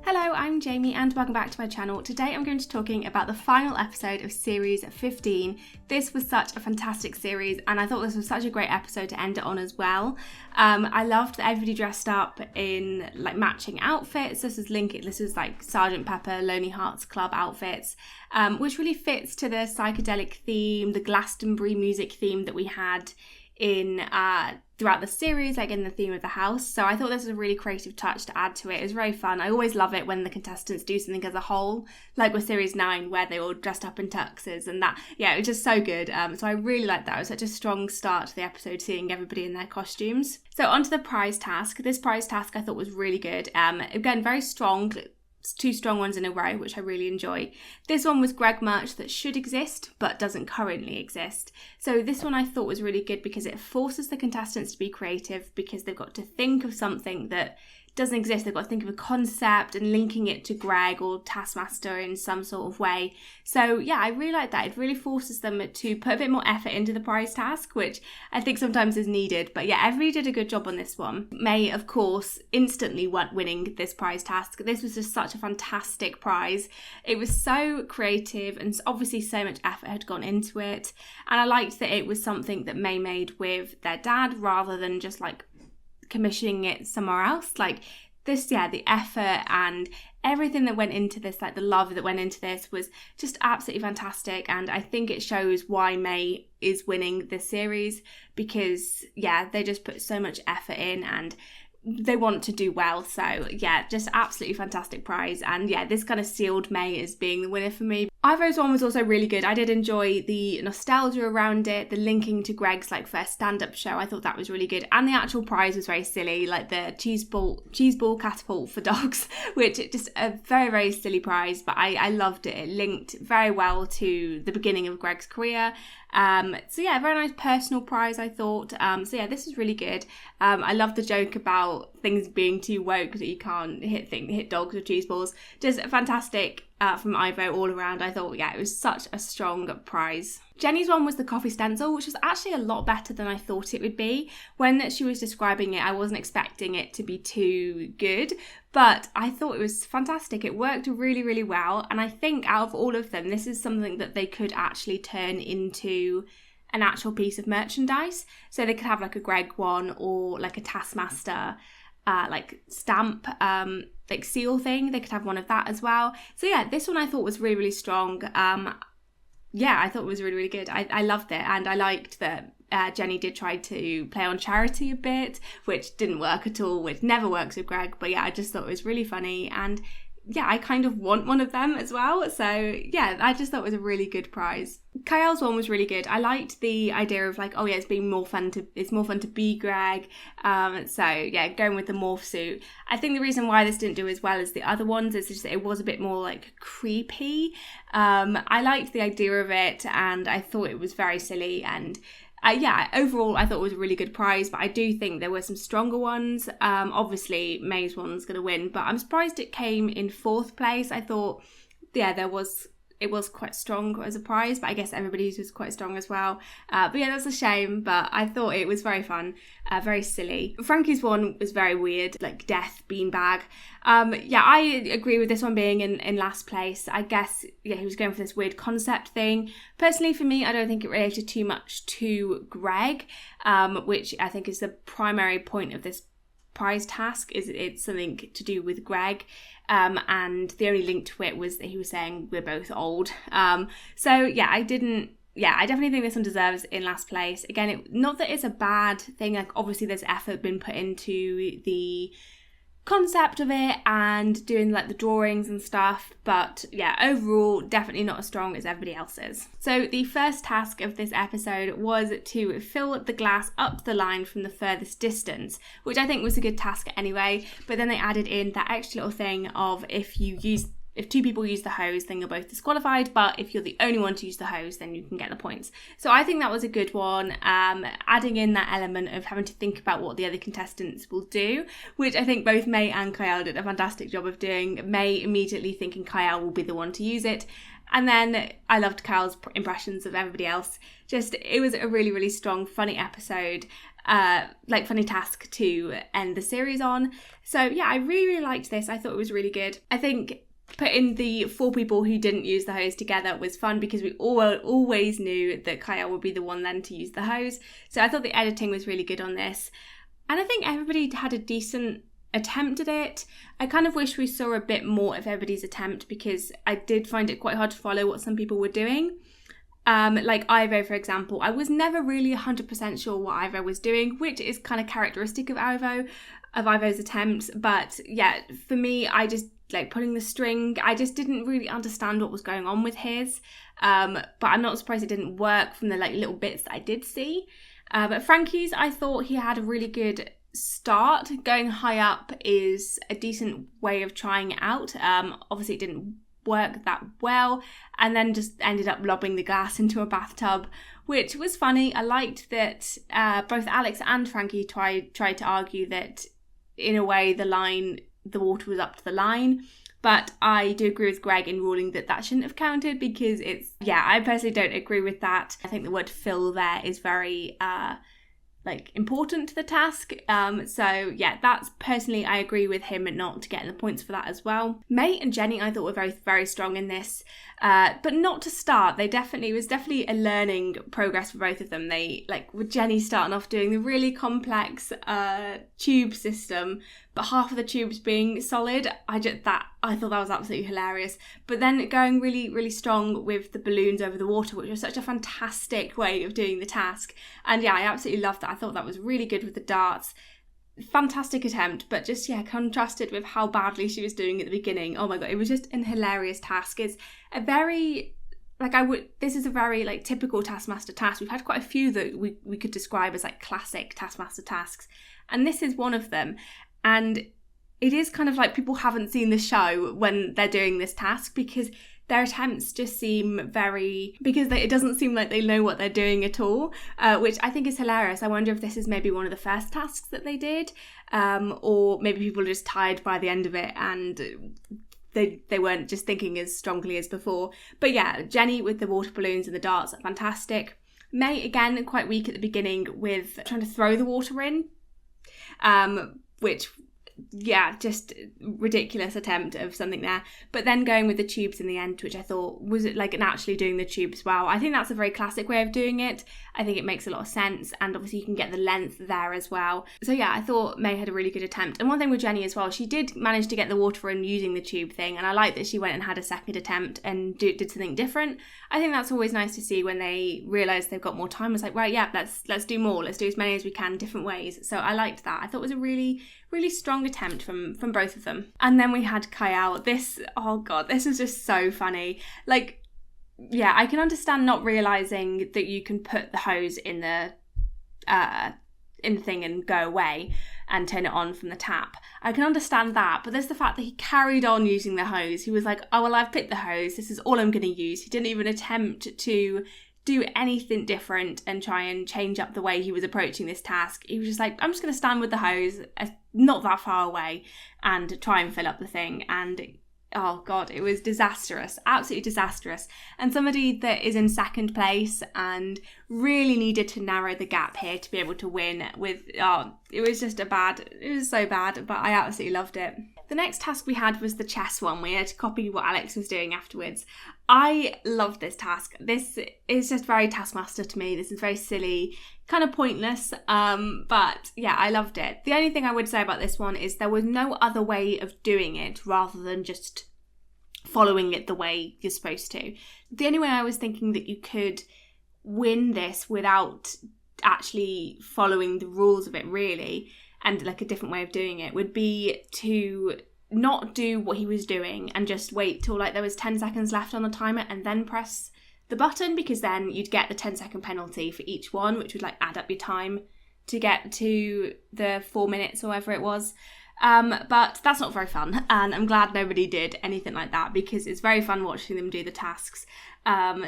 Hello, I'm Jamie and welcome back to my channel. Today I'm going to be talking about the final episode of series 15. This was such a fantastic series and I thought this was such a great episode to end it on as well. I loved that everybody dressed up in like matching outfits. This was like Sgt. Pepper, Lonely Hearts Club outfits, which really fits to the psychedelic theme, the Glastonbury music theme that we had in throughout the series, like in the theme of the house. So I thought this was a really creative touch to add to it. It was very fun. I always love it when the contestants do something as a whole, like with series 9 where they all dressed up in tuxes and that, yeah, it was just so good. So I really liked that. It was such a strong start to the episode, seeing everybody in their costumes. So onto the prize task. This prize task I thought was really good. Again, very strong. Two strong ones in a row, which I really enjoy. This one was Greg merch that should exist but doesn't currently exist. So this one I thought was really good because it forces the contestants to be creative, because they've got to think of something that doesn't exist. They've got to think of a concept and linking it to Greg or Taskmaster in some sort of way. So yeah, I really like that. It really forces them to put a bit more effort into the prize task, which I think sometimes is needed. But yeah, everybody did a good job on this one. May, of course, instantly winning this prize task. This was just such a fantastic prize. It was so creative and obviously so much effort had gone into it. And I liked that it was something that May made with their dad rather than just like commissioning it somewhere else. Like this, yeah, the effort and everything that went into this, like the love that went into this, was just absolutely fantastic. And I think it shows why May is winning this series, because yeah, they just put so much effort in and they want to do well. So yeah, just absolutely fantastic prize. And yeah, this kind of sealed May as being the winner for me. Ivo's one was also really good. I did enjoy the nostalgia around it, the linking to Greg's like first stand-up show. I thought that was really good. And the actual prize was very silly, like the cheese ball catapult for dogs, which is just a very, very silly prize, but I loved it. It linked very well to the beginning of Greg's career. So yeah, very nice personal prize, I thought. So yeah, this is really good. I love the joke about things being too woke that you can't hit dogs with cheese balls. Just fantastic from Ivo all around. I thought, yeah, it was such a strong prize. Jenny's one was the coffee stencil, which was actually a lot better than I thought it would be. When she was describing it, I wasn't expecting it to be too good, but I thought it was fantastic. It worked really, really well. And I think out of all of them, this is something that they could actually turn into an actual piece of merchandise. So they could have like a Greg one or like a Taskmaster like stamp like seal thing. They could have one of that as well. So yeah, this one I thought was really, really strong. Yeah, I thought it was really, really good. I loved it, and I liked that Jenny did try to play on charity a bit, which didn't work at all, which never works with Greg. But yeah, I just thought it was really funny, and yeah, I kind of want one of them as well. So yeah, I just thought it was a really good prize. Kiell's one was really good. I liked the idea of like, oh yeah, it's more fun to be Greg. So yeah, going with the morph suit. I think the reason why this didn't do as well as the other ones is just that it was a bit more like creepy. I liked the idea of it, and I thought it was very silly. And yeah, overall, I thought it was a really good prize, but I do think there were some stronger ones. Obviously, May's one's going to win, but I'm surprised it came in 4th place. I thought, yeah, it was quite strong as a prize, but I guess everybody's was quite strong as well. But yeah, that's a shame, but I thought it was very fun, very silly. Frankie's one was very weird, like death beanbag. Yeah, I agree with this one being in last place. I guess, yeah, he was going for this weird concept thing. Personally, for me, I don't think it related too much to Greg, which I think is the primary point of this prize task, is it's something to do with Greg. And the only link to it was that he was saying we're both old. So yeah, I definitely think this one deserves in last place. Again, not that it's a bad thing, like obviously there's effort been put into the concept of it and doing like the drawings and stuff, but yeah, overall definitely not as strong as everybody else's. So the first task of this episode was to fill the glass up to the line from the furthest distance, which I think was a good task anyway, but then they added in that extra little thing of if 2 people use the hose, then you're both disqualified, but if you're the only one to use the hose, then you can get the points. So I think that was a good one, adding in that element of having to think about what the other contestants will do, which I think both May and Kiell did a fantastic job of doing. May immediately thinking Kiell will be the one to use it, and then I loved Kiell's impressions of everybody else. Just, it was a really, really strong, funny episode. like funny task to end the series on. So yeah, I really liked this. I thought it was really good. I think putting the 4 people who didn't use the hose together was fun because we always knew that Kiell would be the one then to use the hose. So I thought the editing was really good on this. And I think everybody had a decent attempt at it. I kind of wish we saw a bit more of everybody's attempt because I did find it quite hard to follow what some people were doing. Like Ivo, for example, I was never really 100% sure what Ivo was doing, which is kind of characteristic of Ivo's attempts. But yeah, for me, I just like pulling the string. I just didn't really understand what was going on with his. But I'm not surprised it didn't work from the like little bits that I did see. But Frankie's, I thought he had a really good start. Going high up is a decent way of trying it out. Obviously, it didn't work that well, and then just ended up lobbing the glass into a bathtub, which was funny. I liked that both Alex and Frankie tried to argue that in a way the water was up to the line, but I do agree with Greg in ruling that shouldn't have counted because I personally don't agree with that. I think the word fill there is very important to the task. So yeah, that's personally, I agree with him not getting the points for that as well. May and Jenny I thought were very, very strong in this, but not to start. It was definitely a learning progress for both of them. They, like with Jenny starting off doing the really complex tube system, but half of the tubes being solid. I thought that was absolutely hilarious. But then going really, really strong with the balloons over the water, which was such a fantastic way of doing the task. And yeah, I absolutely loved that. I thought that was really good with the darts. Fantastic attempt, but just, contrasted with how badly she was doing at the beginning. Oh my God, it was just an hilarious task. It's a very, this is a very typical Taskmaster task. We've had quite a few that we could describe as classic Taskmaster tasks. And this is one of them. And it is kind of like people haven't seen the show when they're doing this task because their attempts just seem it doesn't seem like they know what they're doing at all, which I think is hilarious. I wonder if this is maybe one of the first tasks that they did, or maybe people are just tired by the end of it and they weren't just thinking as strongly as before. But yeah, Jenny with the water balloons and the darts are fantastic. May, again, quite weak at the beginning with trying to throw the water in, which, just ridiculous attempt of something there. But then going with the tubes in the end, which I thought was actually doing the tubes well. I think that's a very classic way of doing it. I think it makes a lot of sense, and obviously you can get the length there as well. So yeah, I thought May had a really good attempt. And one thing with Jenny as well, she did manage to get the water in using the tube thing, and I like that she went and had a second attempt and did something different. I think that's always nice to see when they realise they've got more time. It's like, right, yeah, let's do more. Let's do as many as we can, different ways. So I liked that. I thought it was a really, really strong attempt from both of them. And then we had Kiell. This is just so funny. I can understand not realising that you can put the hose in the thing and go away and turn it on from the tap. I can understand that, but there's the fact that he carried on using the hose. He was like, oh, well, I've picked the hose. This is all I'm going to use. He didn't even attempt to do anything different and try and change up the way he was approaching this task. He was just like, I'm just going to stand with the hose not that far away and try and fill up the thing. And oh God, it was disastrous, absolutely disastrous. And somebody that is in second place and really needed to narrow the gap here to be able to win it was so bad, but I absolutely loved it. The next task we had was the chess one. We had to copy what Alex was doing afterwards. I loved this task. This is just very Taskmaster to me. This is very silly, kind of pointless, but yeah, I loved it. The only thing I would say about this one is there was no other way of doing it rather than just following it the way you're supposed to. The only way I was thinking that you could win this without actually following the rules of it really, and a different way of doing it, would be to not do what he was doing and just wait till there was 10 seconds left on the timer and then press the button, because then you'd get the 10-second penalty for each one, which would add up your time to get to the 4 minutes or whatever it was. But that's not very fun, and I'm glad nobody did anything like that because it's very fun watching them do the tasks. I'm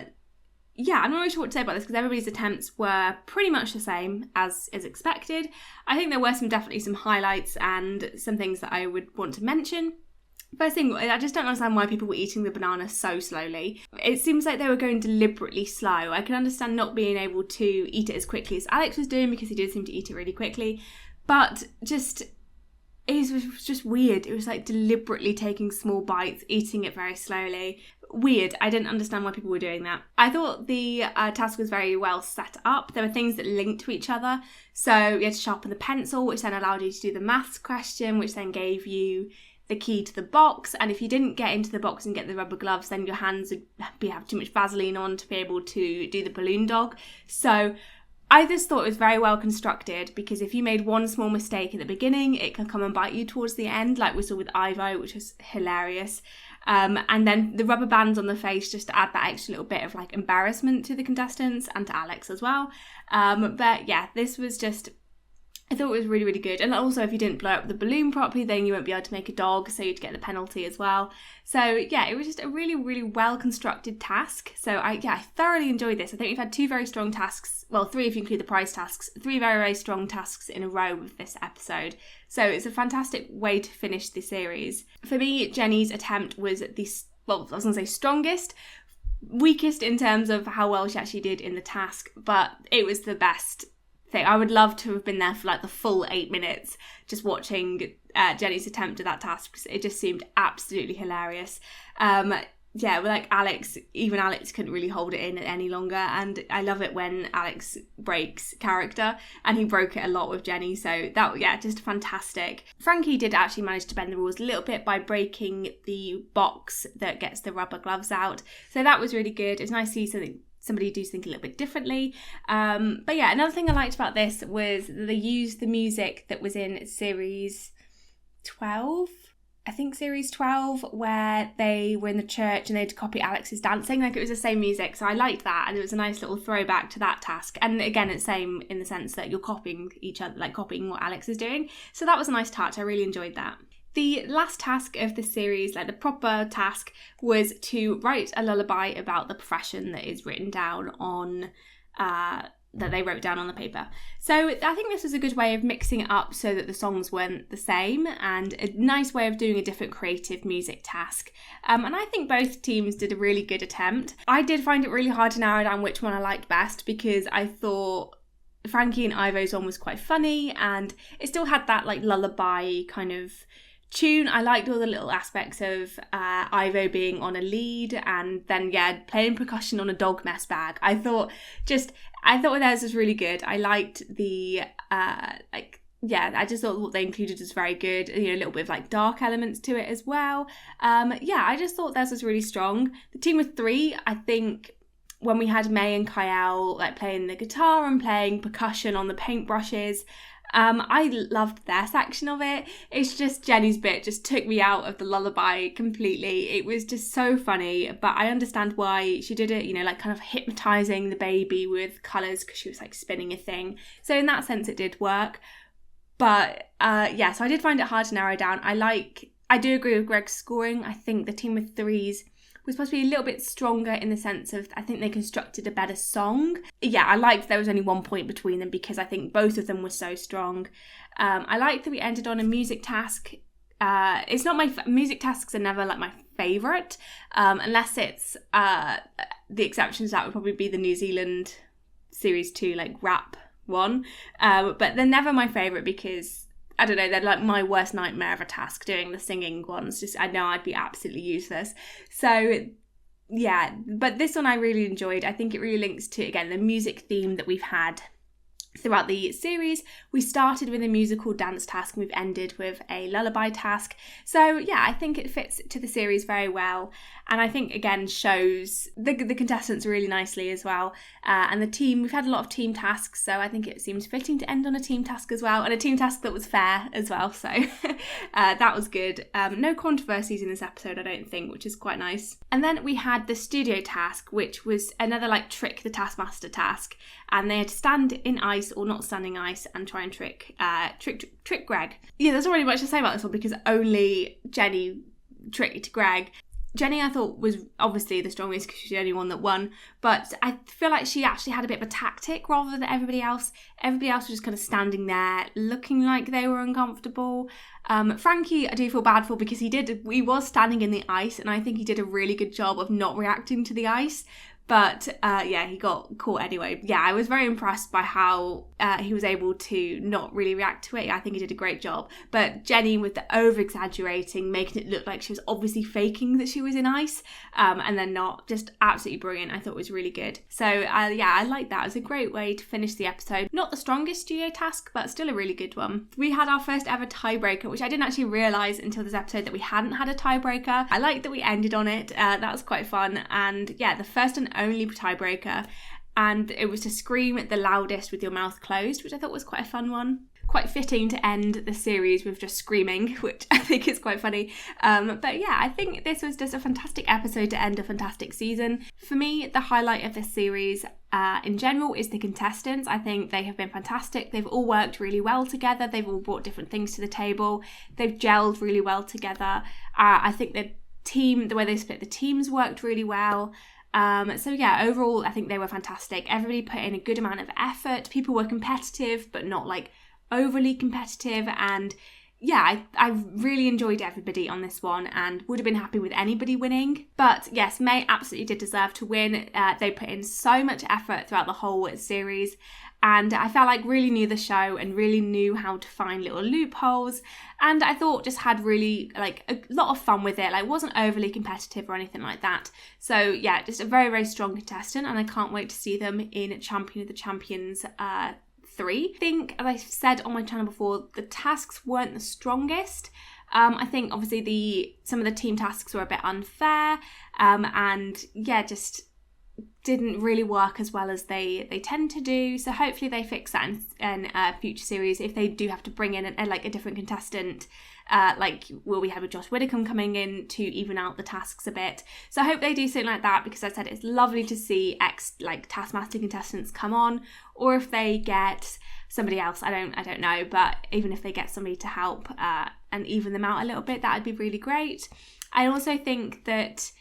not really sure what to say about this because everybody's attempts were pretty much the same as is expected. I think there were definitely some highlights and some things that I would want to mention. First thing, I just don't understand why people were eating the banana so slowly. It seems like they were going deliberately slow. I can understand not being able to eat it as quickly as Alex was doing, because he did seem to eat it really quickly. But it was just weird. It was like deliberately taking small bites, eating it very slowly. Weird. I didn't understand why people were doing that. I thought the task was very well set up. There were things that linked to each other. So you had to sharpen the pencil, which then allowed you to do the maths question, which then gave you the key to the box. And if you didn't get into the box and get the rubber gloves, then your hands would have too much Vaseline on to be able to do the balloon dog. So I just thought it was very well constructed, because if you made one small mistake at the beginning, it can come and bite you towards the end, like we saw with Ivo, which was hilarious. And then the rubber bands on the face just to add that extra little bit of like embarrassment to the contestants and to Alex as well. But yeah, this was just, I thought it was really, really good. And also, if you didn't blow up the balloon properly, then you won't be able to make a dog, so you'd get the penalty as well. So yeah, it was just a really, really well constructed task. So I thoroughly enjoyed this. I think we've had 2 very strong tasks, well, 3 if you include the prize tasks, 3 very, very strong tasks in a row with this episode. So it's a fantastic way to finish the series. For me, Jenny's attempt was strongest, weakest in terms of how well she actually did in the task, but it was the best thing. I would love to have been there for like the full 8 minutes just watching Jenny's attempt at that task, because it just seemed absolutely hilarious. Like Alex couldn't really hold it in any longer, and I love it when Alex breaks character, and he broke it a lot with Jenny, so that, just fantastic. Frankie did actually manage to bend the rules a little bit by breaking the box that gets the rubber gloves out, so that was really good. It's nice to see somebody do think a little bit differently. But yeah, another thing I liked about this was they used the music that was in series 12, where they were in the church and they had to copy Alex's dancing. Like, it was the same music, so I liked that, and it was a nice little throwback to that task. And again, it's same in the sense that you're copying each other, like copying what Alex is doing. So that was a nice touch. I really enjoyed that. The last task of the series, like the proper task, was to write a lullaby about the profession that is written down on, that they wrote down on the paper. So I think this was a good way of mixing it up so that the songs weren't the same, and a nice way of doing a different creative music task. And I think both teams did a really good attempt. I did find it really hard to narrow down which one I liked best, because I thought Frankie and Ivo's one was quite funny, and it still had that like lullaby kind of tune. I liked all the little aspects of Ivo being on a lead, and then playing percussion on a dog mess bag. I thought theirs was really good. I liked the I just thought what they included was very good. A little bit of like dark elements to it as well. I just thought theirs was really strong. The team of 3, I think, when we had May and Kiell like playing the guitar and playing percussion on the paintbrushes, I loved their section of it. It's just Jenny's bit just took me out of the lullaby completely. It was just so funny, but I understand why she did it, like kind of hypnotising the baby with colours, because she was like spinning a thing. So in that sense it did work. But so I did find it hard to narrow down. I do agree with Greg's scoring. I think the team with 3s was supposed to be a little bit stronger in the sense of, I think they constructed a better song. I liked there was only 1 point between them, because I think both of them were so strong. I liked that we ended on a music task. It's not music tasks are never like my favourite, unless it's the exceptions. That would probably be the New Zealand series 2 like rap one, but they're never my favourite, because I don't know, they're like my worst nightmare of a task, doing the singing ones. Just, I know I'd be absolutely useless. So but this one I really enjoyed. I think it really links to, again, the music theme that we've had throughout the series. We started with a musical dance task and we've ended with a lullaby task. So I think it fits to the series very well, and I think again shows the contestants really nicely as well, and the team. We've had a lot of team tasks, so I think it seems fitting to end on a team task as well, and a team task that was fair as well, so that was good. No controversies in this episode, I don't think, which is quite nice. And then we had the studio task, which was another like trick the Taskmaster task, and they had to stand in ice or not standing ice and try and trick Greg. There's not really much to say about this one, because only Jenny tricked Greg. Jenny, I thought, was obviously the strongest because she's the only one that won, but I feel like she actually had a bit of a tactic rather than everybody else. Everybody else was just kind of standing there looking like they were uncomfortable. Frankie, I do feel bad for because he was standing in the ice, and I think he did a really good job of not reacting to the ice. But he got caught anyway. Yeah, I was very impressed by how he was able to not really react to it. I think he did a great job. But Jenny, with the over-exaggerating, making it look like she was obviously faking that she was in ice, and then not, just absolutely brilliant. I thought it was really good. So I like that. It was a great way to finish the episode. Not the strongest studio task, but still a really good one. We had our first ever tiebreaker, which I didn't actually realise until this episode that we hadn't had a tiebreaker. I like that we ended on it. That was quite fun. And yeah, the first and only tiebreaker, and it was to scream the loudest with your mouth closed, which I thought was quite a fun one. Quite fitting to end the series with just screaming, which I think is quite funny. But yeah, I think this was just a fantastic episode to end a fantastic season. For me, the highlight of this series in general is the contestants. I think they have been fantastic. They've all worked really well together. They've all brought different things to the table. They've gelled really well together. I think the way they split the teams worked really well. So yeah, overall, I think they were fantastic. Everybody put in a good amount of effort. People were competitive, but not like overly competitive. And yeah, I really enjoyed everybody on this one and would have been happy with anybody winning. But yes, May absolutely did deserve to win. They put in so much effort throughout the whole series. And I felt like really knew the show and really knew how to find little loopholes. And I thought just had really like a lot of fun with it. Like wasn't overly competitive or anything like that. So yeah, just a very, very strong contestant. And I can't wait to see them in Champion of the Champions 3. I think, as I said on my channel before, the tasks weren't the strongest. I think obviously some of the team tasks were a bit unfair. And yeah, just didn't really work as well as they tend to do. So hopefully they fix that in future series if they do have to bring in a different contestant, like what we had with Josh Widdicombe coming in to even out the tasks a bit. So I hope they do something like that, because I said it's lovely to see Taskmaster contestants come on, or if they get somebody else, I don't know, but even if they get somebody to help and even them out a little bit, that would be really great. I also think that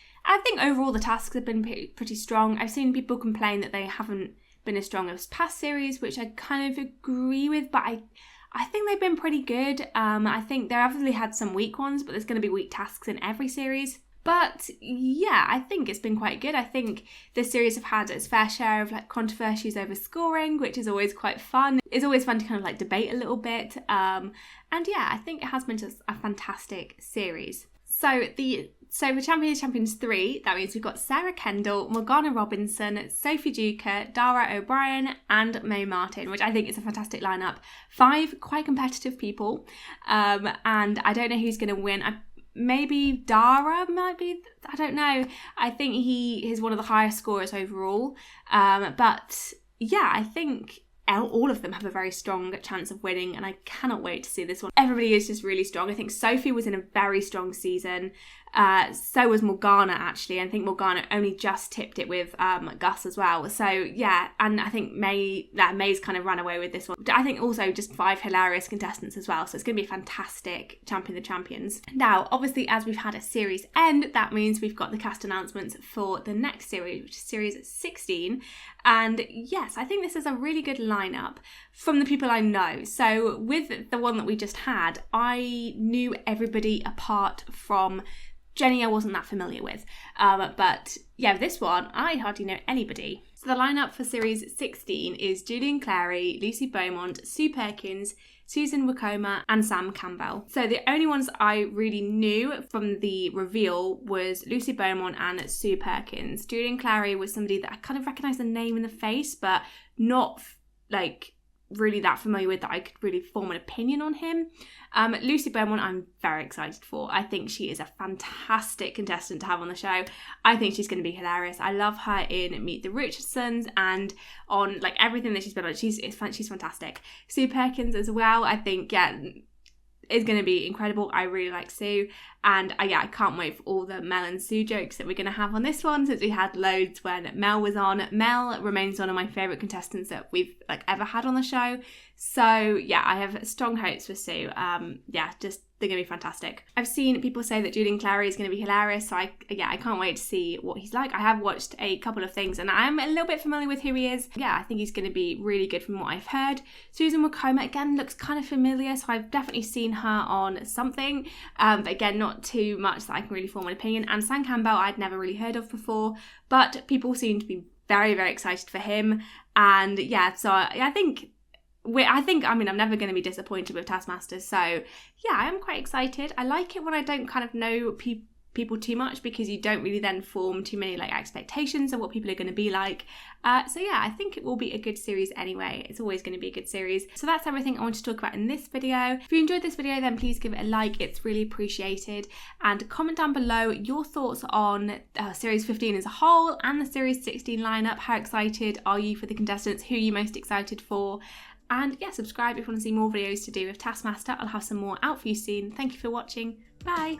overall the tasks have been pretty strong. I've seen people complain that they haven't been as strong as past series, which I kind of agree with, but I think they've been pretty good. I think they've obviously had some weak ones, but there's going to be weak tasks in every series. But yeah, I think it's been quite good. I think this series have had its fair share of controversies over scoring, which is always quite fun. It's always fun to kind of debate a little bit. And yeah, I think it has been just a fantastic series. So for Champion of Champions 3, that means we've got Sarah Kendall, Morgana Robinson, Sophie Duker, Dara O'Brien and May Martin, which I think is a fantastic lineup. 5 quite competitive people. And I don't know who's going to win. Maybe Dara might be, I don't know. I think he is one of the highest scorers overall. But yeah, I think all of them have a very strong chance of winning, and I cannot wait to see this one. Everybody is just really strong. I think Sophie was in a very strong season. So was Morgana, actually. I think Morgana only just tipped it with Gus as well. So yeah, and I think May's kind of ran away with this one. I think also just 5 hilarious contestants as well. So it's going to be a fantastic Champion of the Champions. Now, obviously, as we've had a series end, that means we've got the cast announcements for the next series, which is series 16. And yes, I think this is a really good lineup from the people I know. So with the one that we just had, I knew everybody apart from Jenny. I wasn't that familiar with. But yeah, this one, I hardly know anybody. So the lineup for series 16 is Julian, Clary, Lucy Beaumont, Sue Perkins, Susan Wokoma and Sam Campbell. So the only ones I really knew from the reveal was Lucy Beaumont and Sue Perkins. Julian Clary was somebody that I kind of recognised the name in the face, but not really that familiar with that I could really form an opinion on him. Lucy Beaumont I'm very excited for. I think she is a fantastic contestant to have on the show. I think she's going to be hilarious. I love her in Meet the Richardsons and on everything that she's been on. She's fantastic. Sue Perkins as well, I think, yeah, is going to be incredible. I really like Sue, and I can't wait for all the Mel and Sue jokes that we're going to have on this one, since we had loads when Mel was on. Mel remains one of my favourite contestants that we've ever had on the show. So yeah, I have strong hopes for Sue. They're going to be fantastic. I've seen people say that Julian Clary is going to be hilarious, so I can't wait to see what he's like. I have watched a couple of things and I'm a little bit familiar with who he is. Yeah, I think he's going to be really good from what I've heard. Susan Wokoma, again, looks kind of familiar, so I've definitely seen her on something, but again, not too much that I can really form an opinion. And Sam Campbell, I'd never really heard of before, but people seem to be very, very excited for him. And yeah, so I think I'm never going to be disappointed with Taskmaster. So yeah, I am quite excited. I like it when I don't kind of know people too much, because you don't really then form too many like expectations of what people are going to be like. So yeah, I think it will be a good series anyway. It's always going to be a good series. So that's everything I want to talk about in this video. If you enjoyed this video, then please give it a like. It's really appreciated. And comment down below your thoughts on series 15 as a whole and the series 16 lineup. How excited are you for the contestants? Who are you most excited for? And yeah, subscribe if you want to see more videos to do with Taskmaster. I'll have some more out for you soon. Thank you for watching. Bye!